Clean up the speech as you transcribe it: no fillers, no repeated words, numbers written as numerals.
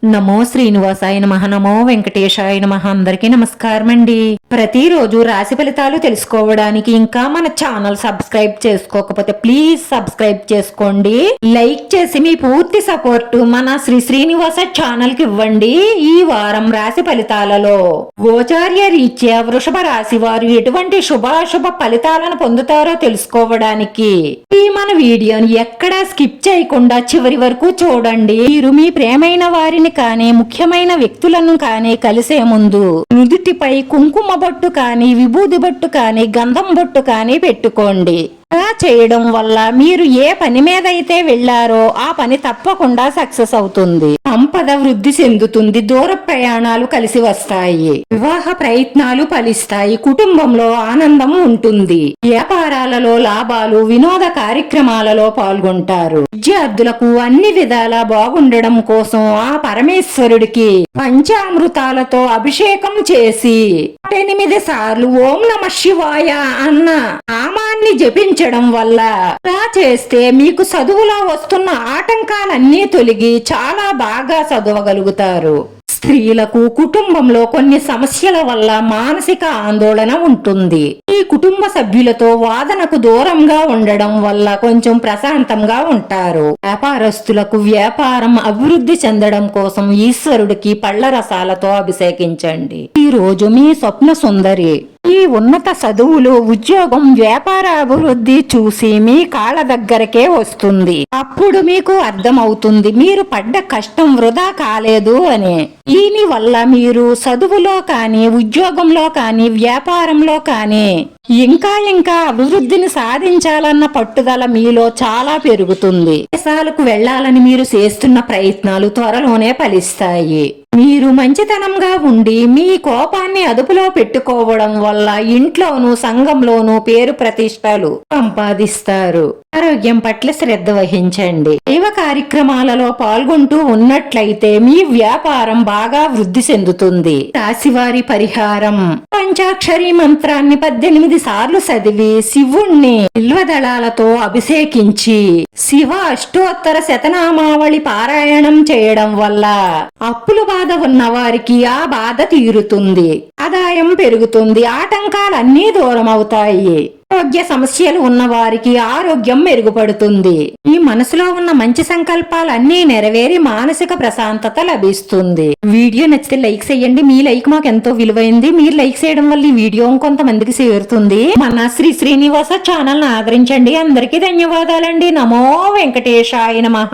నమో శ్రీనివాసాయ నమః. నమో వెంకటేశాయ నమః. అందరికీ నమస్కారం అండి. ప్రతిరోజు రాశి ఫలితాలు తెలుసుకోవడానికి ఇంకా మన ఛానల్ సబ్స్క్రైబ్ చేసుకోకపోతే ప్లీజ్ సబ్స్క్రైబ్ చేసుకోండి. లైక్ చేసి మీ పూర్తి సపోర్ట్ మన శ్రీనివాస ఛానల్ కి ఇవ్వండి. ఈ వారం రాశి ఫలితాలలో గోచార్య రీత్యా వృషభ రాశి వారు ఎటువంటి శుభాశుభ ఫలితాలను పొందుతారో తెలుసుకోవడానికి ఈ మన వీడియోని ఎక్కడా స్కిప్ చేయకుండా చివరి వరకు చూడండి. మీరు మీ ప్రేమైన వారిని కానీ ముఖ్యమైన వ్యక్తులను కానీ కలిసే ముందు నుదుటిపై కుంకుమ బొట్టు కానీ విభూది బొట్టు కానీ గంధం బొట్టు కానీ పెట్టుకోండి. అలా చేయడం వల్ల మీరు ఏ పని మీద అయితే వెళ్లారో ఆ పని తప్పకుండా సక్సెస్ అవుతుంది. సంపద వృద్ధి చెందుతుంది. దూర ప్రయాణాలు కలిసి వస్తాయి. వివాహ ప్రయత్నాలు ఫలిస్తాయి. కుటుంబంలో ఆనందం ఉంటుంది. వ్యాపారాలలో లాభాలు, వినోద కార్యక్రమాలలో పాల్గొంటారు. విద్యార్థులకు అన్ని విధాలా బాగుండడం కోసం ఆ పరమేశ్వరుడికి పంచామృతాలతో అభిషేకం చేసి 8 సార్లు ఓం నమః శివాయ అన్న నామాన్ని జపించడం వల్ల అలా చేస్తే మీకు చదువులో వస్తున్న ఆటంకాలన్నీ తొలగి చాలా బాగా చదవగలుగుతారు. స్త్రీలకు కుటుంబంలో కొన్ని సమస్యల వల్ల మానసిక ఆందోళన ఉంటుంది. ఈ కుటుంబ సభ్యులతో వాదనకు దూరంగా ఉండడం వల్ల కొంచెం ప్రశాంతంగా ఉంటారు. వ్యాపారస్తులకు వ్యాపారం అభివృద్ధి చెందడం కోసం ఈశ్వరుడికి పళ్ల రసాలతో అభిషేకించండి. ఈ రోజు మీ స్వప్న సుందరి ఈ ఉన్నత చదువులు, ఉద్యోగం, వ్యాపార అభివృద్ధి చూసి మీ కాళ్ళ దగ్గరకే వస్తుంది. అప్పుడు మీకు అర్థమవుతుంది మీరు పడ్డ కష్టం వృధా కాలేదు అని. దీని వల్ల మీరు చదువులో కానీ, ఉద్యోగంలో కానీ, వ్యాపారంలో కానీ ఇంకా అభివృద్ధిని సాధించాలన్న పట్టుదల మీలో చాలా పెరుగుతుంది. దేశాలకు వెళ్లాలని మీరు చేస్తున్న ప్రయత్నాలు త్వరలోనే ఫలిస్తాయి. మీరు మంచితనంగా ఉండి మీ కోపాన్ని అదుపులో పెట్టుకోవడం వల్ల ఇంట్లోనూ సంఘంలోనూ పేరు ప్రతిష్టలు సంపాదిస్తారు. ఆరోగ్యం పట్ల శ్రద్ధ వహించండి. దైవ కార్యక్రమాలలో పాల్గొంటూ ఉన్నట్లయితే మీ వ్యాపారం బాగా వృద్ధి చెందుతుంది. రాశివారి పరిహారం: పంచాక్షరి మంత్రాన్ని 18 సార్లు చదివి శివుణ్ణి బిల్వదళాలతో అభిషేకించి శివ అష్టోత్తర శతనామావళి పారాయణం చేయడం వల్ల అప్పుల బాధ ఉన్న వారికి ఆ బాధ తీరుతుంది. ఆదాయం పెరుగుతుంది. ఆటంకాలన్నీ దూరం అవుతాయి. ఆరోగ్య సమస్యలు ఉన్న వారికి ఆరోగ్యం మెరుగుపడుతుంది. ఈ మనసులో ఉన్న మంచి సంకల్పాలన్నీ నెరవేరి మానసిక ప్రశాంతత లభిస్తుంది. వీడియో నచ్చితే లైక్ చేయండి. మీ లైక్ మాకు ఎంతో విలువైంది. మీరు లైక్ చేయడం వల్ల ఈ వీడియో కొంతమందికి చేరుతుంది. మన శ్రీనివాస ఛానల్ ని ఆదరించండి. అందరికీ ధన్యవాదాలండి. నమో వెంకటేశాయ నమః.